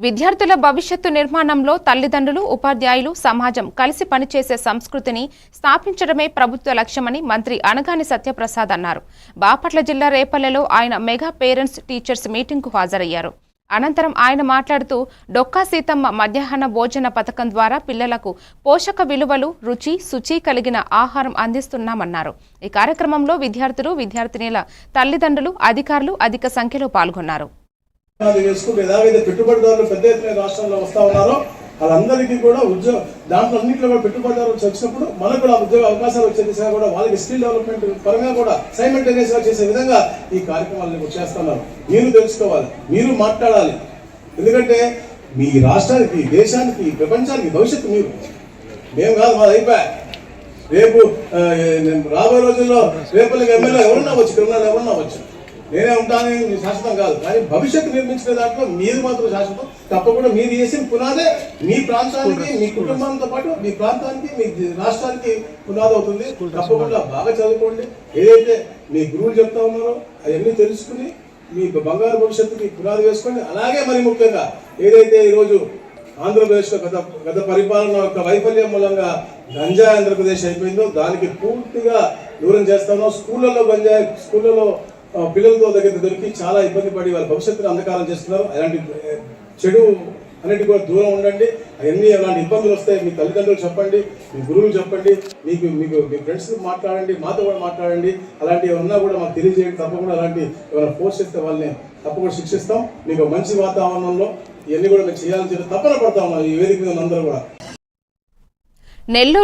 విద్యార్థుల భవిష్యత్తు నిర్మాణంలో తల్లిదండ్రులు, ఉపాధ్యాయులు, సమాజం కలిసి పనిచేసే సంస్కృతిని స్థాపించడమే ప్రభుత్వ లక్ష్యమని మంత్రి అనగాని సత్యప్రసాద్ అన్నారు. బాపట్ల జిల్లా రేపల్లెలో ఆయన మెగా పేరెంట్స్ టీచర్స్ మీటింగ్కు హాజరయ్యారు. అనంతరం ఆయన మాట్లాడుతూ డొక్కా సీతమ్మ మధ్యాహ్న భోజన పథకం ద్వారా పిల్లలకు పోషక విలువలు, రుచి, శుచి కలిగిన ఆహారం అందిస్తున్నామన్నారు. ఈ కార్యక్రమంలో విద్యార్థులు, విద్యార్థినిల తల్లిదండ్రులు, అధికారులు అధిక సంఖ్యలో పాల్గొన్నారు. ఏదైతే పెట్టుబడిదారులు పెద్ద ఎత్తున రాష్ట్రంలో వస్తా ఉన్నారో వాళ్ళందరికీ కూడా ఉద్యోగ దాంట్లో అన్నింటిలో కూడా పెట్టుబడిదారులు వచ్చినప్పుడు మనకు కూడా ఉద్యోగ అవకాశాలు వచ్చే దిశగా కూడా వాళ్ళకి స్కిల్ డెవలప్మెంట్ పరంగా కూడా సైమల్టేనియస్గా చేసే విధంగా ఈ కార్యక్రమాలను చేస్తున్నారు. మీరు తెలుసుకోవాలి, మీరు మాట్లాడాలి. ఎందుకంటే మీ రాష్ట్రానికి, దేశానికి, ప్రపంచానికి భవిష్యత్తు మీరు. మేము కాదు, మాది అయిపోయా. రేపు రాబోయే రోజుల్లో రేపటికి ఎమ్మెల్యే ఎవరున్నా వచ్చు, క్రిమినల్ ఎవరున్నా వచ్చు. నేనే ఉంటానని శాశ్వతం కాదు, కానీ భవిష్యత్తు నిర్మించిన దాంట్లో మీరు మాత్రం శాశ్వతం. తప్పకుండా మీరు చేసిన పునాదే మీ ప్రాంతానికి, మీ కుటుంబంతో పాటు మీ ప్రాంతానికి, మీ రాష్ట్రానికి పునాది అవుతుంది. తప్పకుండా బాగా చదువుకోండి. ఏదైతే మీ గురువులు చెప్తా ఉన్నారో అవన్నీ తెలుసుకుని మీ బంగారు భవిష్యత్తుకి పునాది వేసుకోండి. అలాగే మరి ముఖ్యంగా ఏదైతే ఈరోజు ఆంధ్రప్రదేశ్లో గత పరిపాలన యొక్క వైఫల్యం మూలంగా గంజాయి ఆంధ్రప్రదేశ్ అయిపోయిందో దానికి పూర్తిగా దూరం చేస్తామో. స్కూళ్ళలో గంజాయి, స్కూళ్ళలో పిల్లలతో దగ్గర దొరికి చాలా ఇబ్బంది పడి వాళ్ళ భవిష్యత్తును అంధకారం చేస్తున్నారు. అలాంటి చెడు అన్నిటి కూడా దూరం ఉండండి. అవన్నీ అలాంటి ఇబ్బందులు వస్తాయి మీ తల్లిదండ్రులు చెప్పండి, మీ గురువులు చెప్పండి, మీకు మీ ఫ్రెండ్స్ మాట్లాడండి, మాతో కూడా మాట్లాడండి. అలాంటివి ఉన్నా కూడా మాకు తెలియజేయండి. తప్పకుండా అలాంటి ఏమైనా ఫోర్స్ చేస్తే వాళ్ళని తప్పకుండా శిక్షిస్తాం. మీకు మంచి వాతావరణంలో ఇవన్నీ కూడా మేము చేయాలని చెప్పి తప్పన పడతా ఉన్నాం ఈ వేదిక మీద అందరూ కూడా. నెల్లూరు